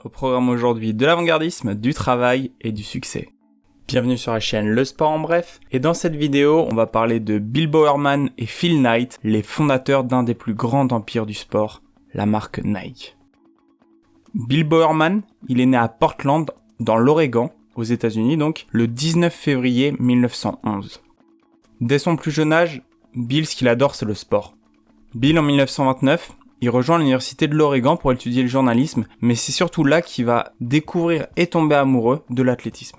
Au programme aujourd'hui de l'avant-gardisme, du travail et du succès. Bienvenue sur la chaîne Le Sport en Bref, et dans cette vidéo, on va parler de Bill Bowerman et Phil Knight, les fondateurs d'un des plus grands empires du sport, la marque Nike. Bill Bowerman, il est né à Portland, dans l'Oregon, aux États-Unis donc, le 19 février 1911. Dès son plus jeune âge, Bill, ce qu'il adore, c'est le sport. Bill, en 1929, il rejoint l'université de l'Oregon pour étudier le journalisme, mais c'est surtout là qu'il va découvrir et tomber amoureux de l'athlétisme.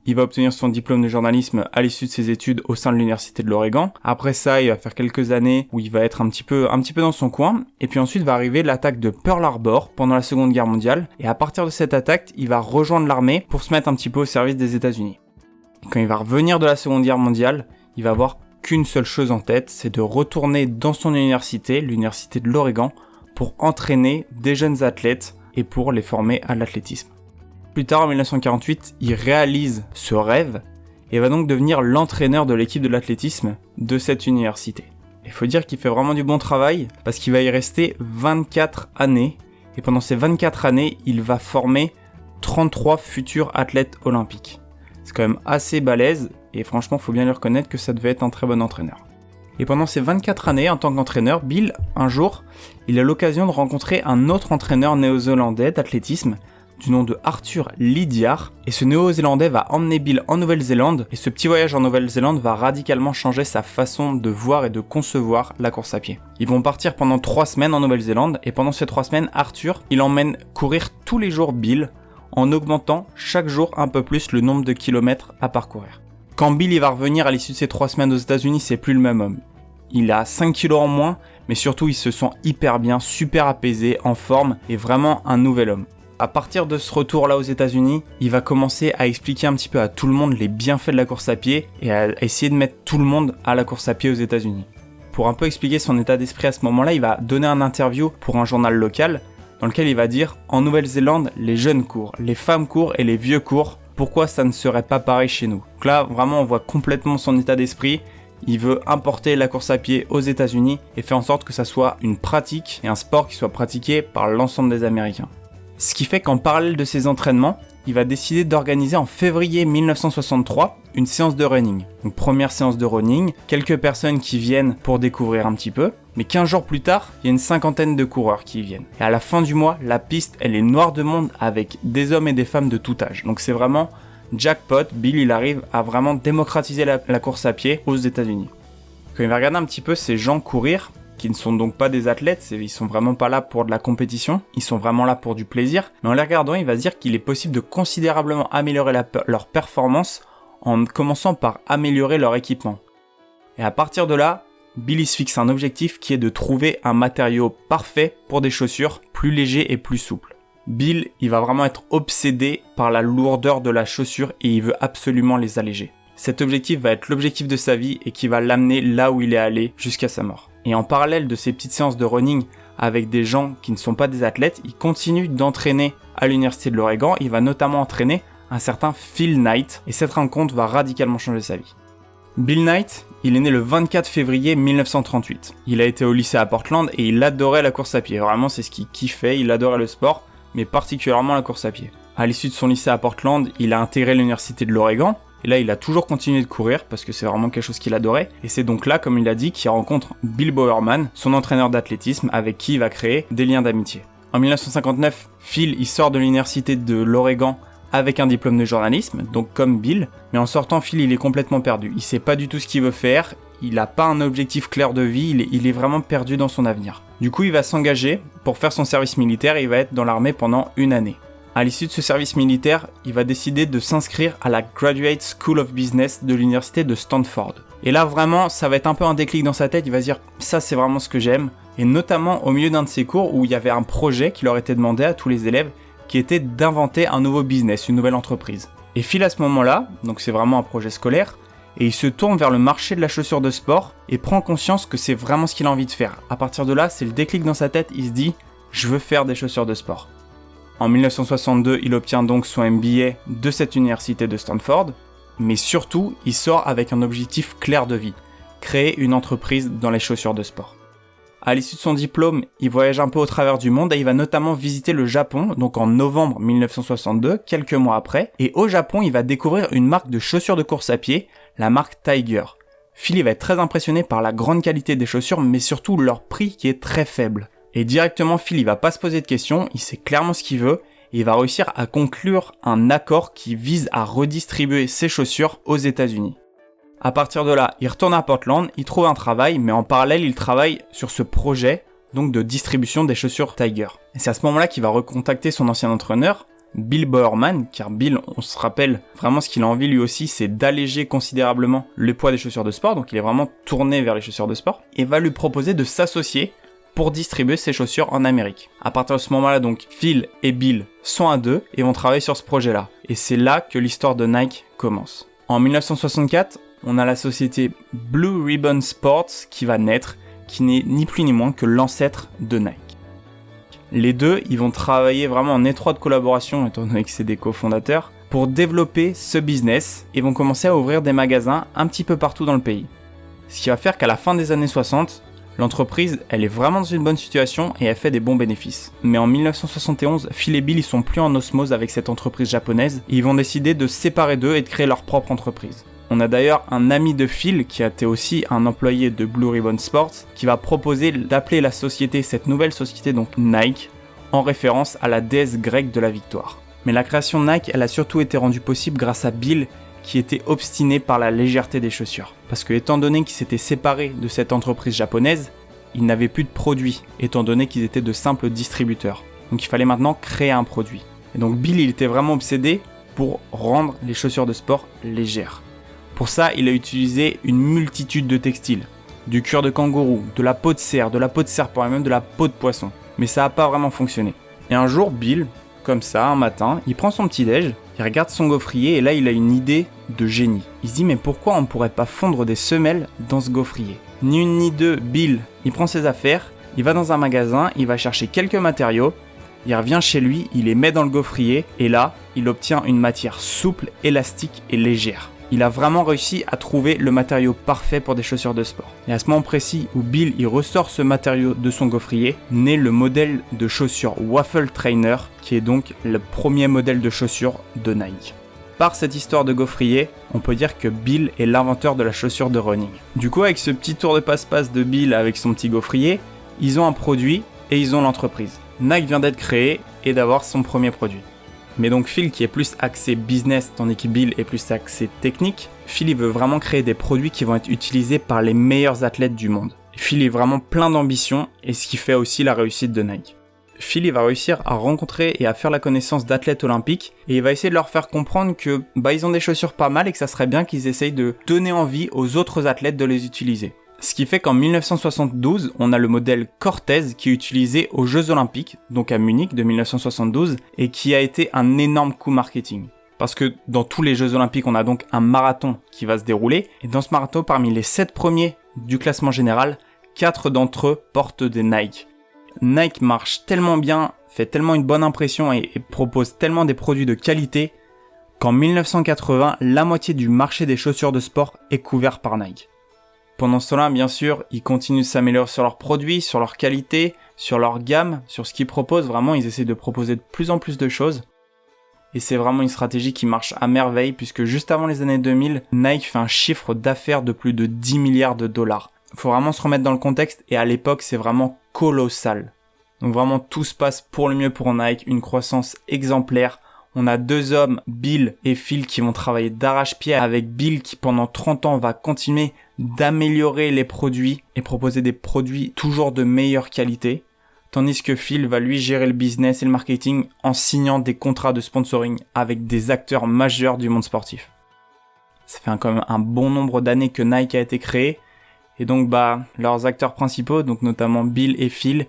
Il va obtenir son diplôme de journalisme à l'issue de ses études au sein de l'université de l'Oregon. Après ça, il va faire quelques années où il va être un petit peu dans son coin. Et puis ensuite va arriver l'attaque de Pearl Harbor pendant la Seconde Guerre mondiale. Et à partir de cette attaque, il va rejoindre l'armée pour se mettre un petit peu au service des États-Unis. Quand il va revenir de la Seconde Guerre mondiale, il va avoir qu'une seule chose en tête, c'est de retourner dans son université, l'université de l'Oregon, pour entraîner des jeunes athlètes et pour les former à l'athlétisme. Plus tard, en 1948, il réalise ce rêve et va donc devenir l'entraîneur de l'équipe de l'athlétisme de cette université. Il faut dire qu'il fait vraiment du bon travail parce qu'il va y rester 24 années et pendant ces 24 années, il va former 33 futurs athlètes olympiques. C'est quand même assez balèze et franchement, il faut bien lui reconnaître que ça devait être un très bon entraîneur. Et pendant ces 24 années, en tant qu'entraîneur, Bill, un jour, il a l'occasion de rencontrer un autre entraîneur néo-zélandais d'athlétisme du nom de Arthur Lydiard, et ce néo-zélandais va emmener Bill en Nouvelle-Zélande, et ce petit voyage en Nouvelle-Zélande va radicalement changer sa façon de voir et de concevoir la course à pied. Ils vont partir pendant 3 semaines en Nouvelle-Zélande, et pendant ces 3 semaines, Arthur, il emmène courir tous les jours Bill, en augmentant chaque jour un peu plus le nombre de kilomètres à parcourir. Quand Bill il va revenir à l'issue de ces 3 semaines aux États-Unis, c'est plus le même homme. Il a 5 kilos en moins, mais surtout il se sent hyper bien, super apaisé, en forme, et vraiment un nouvel homme. À partir de ce retour-là aux États-Unis, il va commencer à expliquer un petit peu à tout le monde les bienfaits de la course à pied et à essayer de mettre tout le monde à la course à pied aux États-Unis. Pour un peu expliquer son état d'esprit à ce moment-là, il va donner un interview pour un journal local dans lequel il va dire « En Nouvelle-Zélande, les jeunes courent, les femmes courent et les vieux courent. Pourquoi ça ne serait pas pareil chez nous ?» Donc là, vraiment, on voit complètement son état d'esprit. Il veut importer la course à pied aux États-Unis et faire en sorte que ça soit une pratique et un sport qui soit pratiqué par l'ensemble des Américains. Ce qui fait qu'en parallèle de ses entraînements, il va décider d'organiser en février 1963 une séance de running. Donc première séance de running, quelques personnes qui viennent pour découvrir un petit peu, mais 15 jours plus tard, il y a une 50aine de coureurs qui y viennent. Et à la fin du mois, la piste, elle est noire de monde avec des hommes et des femmes de tout âge. Donc c'est vraiment jackpot, Bill il arrive à vraiment démocratiser la course à pied aux États-Unis. Quand il va regarder un petit peu ces gens courir, qui ne sont donc pas des athlètes, ils sont vraiment pas là pour de la compétition, ils sont vraiment là pour du plaisir, mais en les regardant, il va se dire qu'il est possible de considérablement améliorer leur performance en commençant par améliorer leur équipement. Et à partir de là, Bill se fixe un objectif qui est de trouver un matériau parfait pour des chaussures plus légers et plus souples. Bill, il va vraiment être obsédé par la lourdeur de la chaussure et il veut absolument les alléger. Cet objectif va être l'objectif de sa vie et qui va l'amener là où il est allé jusqu'à sa mort. Et en parallèle de ces petites séances de running avec des gens qui ne sont pas des athlètes, il continue d'entraîner à l'université de l'Oregon. Il va notamment entraîner un certain Phil Knight et cette rencontre va radicalement changer sa vie. Bill Knight, il est né le 24 février 1938. Il a été au lycée à Portland et il adorait la course à pied. Vraiment, c'est ce qu'il kiffait, il adorait le sport, mais particulièrement la course à pied. À l'issue de son lycée à Portland, il a intégré l'université de l'Oregon. Et là, il a toujours continué de courir parce que c'est vraiment quelque chose qu'il adorait. Et c'est donc là, comme il a dit, qu'il rencontre Bill Bowerman, son entraîneur d'athlétisme, avec qui il va créer des liens d'amitié. En 1959, Phil, il sort de l'université de l'Oregon avec un diplôme de journalisme, donc comme Bill. Mais en sortant, Phil, il est complètement perdu. Il sait pas du tout ce qu'il veut faire. Il n'a pas un objectif clair de vie. Il est vraiment perdu dans son avenir. Du coup, il va s'engager pour faire son service militaire et il va être dans l'armée pendant 1 année. À l'issue de ce service militaire, il va décider de s'inscrire à la Graduate School of Business de l'université de Stanford. Et là vraiment, ça va être un peu un déclic dans sa tête, il va se dire « ça c'est vraiment ce que j'aime ». Et notamment au milieu d'un de ses cours où il y avait un projet qui leur était demandé à tous les élèves qui était d'inventer un nouveau business, une nouvelle entreprise. Et Phil à ce moment-là, donc c'est vraiment un projet scolaire, et il se tourne vers le marché de la chaussure de sport et prend conscience que c'est vraiment ce qu'il a envie de faire. À partir de là, c'est le déclic dans sa tête, il se dit « je veux faire des chaussures de sport ». En 1962, il obtient donc son MBA de cette université de Stanford, mais surtout, il sort avec un objectif clair de vie, créer une entreprise dans les chaussures de sport. À l'issue de son diplôme, il voyage un peu au travers du monde et il va notamment visiter le Japon, donc en novembre 1962, quelques mois après. Et au Japon, il va découvrir une marque de chaussures de course à pied, la marque Tiger. Phil va être très impressionné par la grande qualité des chaussures, mais surtout leur prix qui est très faible. Et directement, Phil, il va pas se poser de questions, il sait clairement ce qu'il veut, et il va réussir à conclure un accord qui vise à redistribuer ses chaussures aux États-Unis. À partir de là, il retourne à Portland, il trouve un travail, mais en parallèle, il travaille sur ce projet donc de distribution des chaussures Tiger. Et c'est à ce moment-là qu'il va recontacter son ancien entraîneur, Bill Bowerman, car Bill, on se rappelle, vraiment ce qu'il a envie lui aussi, c'est d'alléger considérablement le poids des chaussures de sport, donc il est vraiment tourné vers les chaussures de sport, et va lui proposer de s'associer pour distribuer ses chaussures en Amérique. À partir de ce moment-là, donc, Phil et Bill sont à deux et vont travailler sur ce projet-là. Et c'est là que l'histoire de Nike commence. En 1964, on a la société Blue Ribbon Sports qui va naître, qui n'est ni plus ni moins que l'ancêtre de Nike. Les deux, ils vont travailler vraiment en étroite collaboration, étant donné que c'est des cofondateurs, pour développer ce business et vont commencer à ouvrir des magasins un petit peu partout dans le pays. Ce qui va faire qu'à la fin des années 60, l'entreprise, elle est vraiment dans une bonne situation et elle fait des bons bénéfices. Mais en 1971, Phil et Bill, ils sont plus en osmose avec cette entreprise japonaise et ils vont décider de se séparer d'eux et de créer leur propre entreprise. On a d'ailleurs un ami de Phil, qui a été aussi un employé de Blue Ribbon Sports, qui va proposer d'appeler la société, cette nouvelle société, donc Nike, en référence à la déesse grecque de la victoire. Mais la création de Nike, elle a surtout été rendue possible grâce à Bill, qui était obstiné par la légèreté des chaussures. Parce que étant donné qu'ils s'étaient séparés de cette entreprise japonaise, ils n'avaient plus de produits, étant donné qu'ils étaient de simples distributeurs. Donc il fallait maintenant créer un produit. Et donc Bill, il était vraiment obsédé pour rendre les chaussures de sport légères. Pour ça, il a utilisé une multitude de textiles. Du cuir de kangourou, de la peau de cerf, de la peau de serpent et même de la peau de poisson. Mais ça n'a pas vraiment fonctionné. Et un jour, Bill, comme ça, un matin, il prend son petit-déj, il regarde son gaufrier et là, il a une idée de génie. Il se dit, mais pourquoi on ne pourrait pas fondre des semelles dans ce gaufrier ? Ni une ni deux, Bill, il prend ses affaires, il va dans un magasin, il va chercher quelques matériaux, il revient chez lui, il les met dans le gaufrier et là, il obtient une matière souple, élastique et légère. Il a vraiment réussi à trouver le matériau parfait pour des chaussures de sport. Et à ce moment précis où Bill il ressort ce matériau de son gaufrier, naît le modèle de chaussures Waffle Trainer, qui est donc le premier modèle de chaussures de Nike. Par cette histoire de gaufrier, on peut dire que Bill est l'inventeur de la chaussure de running. Du coup, avec ce petit tour de passe-passe de Bill avec son petit gaufrier, ils ont un produit et ils ont l'entreprise. Nike vient d'être créé et d'avoir son premier produit. Mais donc Phil qui est plus axé business tandis que Bill est plus axé technique, Phil il veut vraiment créer des produits qui vont être utilisés par les meilleurs athlètes du monde. Phil est vraiment plein d'ambition et ce qui fait aussi la réussite de Nike. Phil il va réussir à rencontrer et à faire la connaissance d'athlètes olympiques et il va essayer de leur faire comprendre que ils ont des chaussures pas mal et que ça serait bien qu'ils essayent de donner envie aux autres athlètes de les utiliser. Ce qui fait qu'en 1972, on a le modèle Cortez qui est utilisé aux Jeux Olympiques, donc à Munich de 1972, et qui a été un énorme coup marketing. Parce que dans tous les Jeux Olympiques, on a donc un marathon qui va se dérouler, et dans ce marathon, parmi les 7 premiers du classement général, 4 d'entre eux portent des Nike. Nike marche tellement bien, fait tellement une bonne impression et propose tellement des produits de qualité, qu'en 1980, la moitié du marché des chaussures de sport est couvert par Nike. Pendant ce temps-là, bien sûr, ils continuent de s'améliorer sur leurs produits, sur leur qualité, sur leur gamme, sur ce qu'ils proposent. Vraiment, ils essaient de proposer de plus en plus de choses. Et c'est vraiment une stratégie qui marche à merveille puisque juste avant les années 2000, Nike fait un chiffre d'affaires de plus de 10 milliards de dollars. Faut vraiment se remettre dans le contexte et à l'époque, c'est vraiment colossal. Donc vraiment, tout se passe pour le mieux pour Nike, une croissance exemplaire. On a 2 hommes, Bill et Phil, qui vont travailler d'arrache-pied avec Bill qui pendant 30 ans va continuer d'améliorer les produits et proposer des produits toujours de meilleure qualité. Tandis que Phil va lui gérer le business et le marketing en signant des contrats de sponsoring avec des acteurs majeurs du monde sportif. Ça fait quand même un bon nombre d'années que Nike a été créé et donc leurs acteurs principaux, donc notamment Bill et Phil,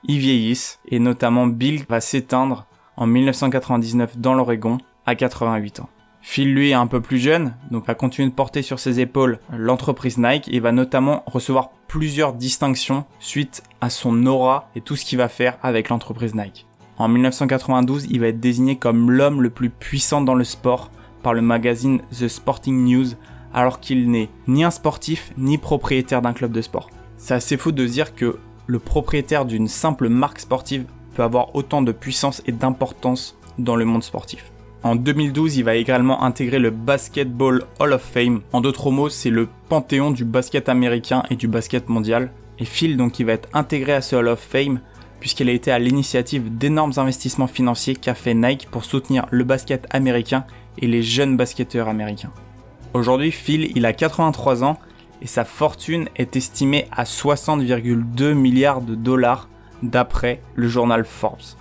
ils vieillissent et notamment Bill va s'éteindre en 1999 dans l'Oregon à 88 ans. Phil, lui, est un peu plus jeune, donc va continuer de porter sur ses épaules l'entreprise Nike et va notamment recevoir plusieurs distinctions suite à son aura et tout ce qu'il va faire avec l'entreprise Nike. En 1992, il va être désigné comme l'homme le plus puissant dans le sport par le magazine The Sporting News, alors qu'il n'est ni un sportif ni propriétaire d'un club de sport. C'est assez fou de se dire que le propriétaire d'une simple marque sportive peut avoir autant de puissance et d'importance dans le monde sportif. En 2012, il va également intégrer le Basketball Hall of Fame. En d'autres mots, c'est le panthéon du basket américain et du basket mondial. Et Phil, donc, il va être intégré à ce Hall of Fame puisqu'il a été à l'initiative d'énormes investissements financiers qu'a fait Nike pour soutenir le basket américain et les jeunes basketteurs américains. Aujourd'hui, Phil, il a 83 ans et sa fortune est estimée à 60,2 milliards de dollars d'après le journal Forbes.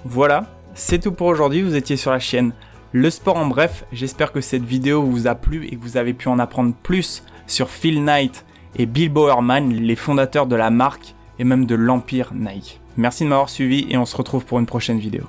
Voilà, c'est tout pour aujourd'hui, vous étiez sur la chaîne Le Sport en bref. J'espère que cette vidéo vous a plu et que vous avez pu en apprendre plus sur Phil Knight et Bill Bowerman, les fondateurs de la marque et même de l'empire Nike. Merci de m'avoir suivi et on se retrouve pour une prochaine vidéo.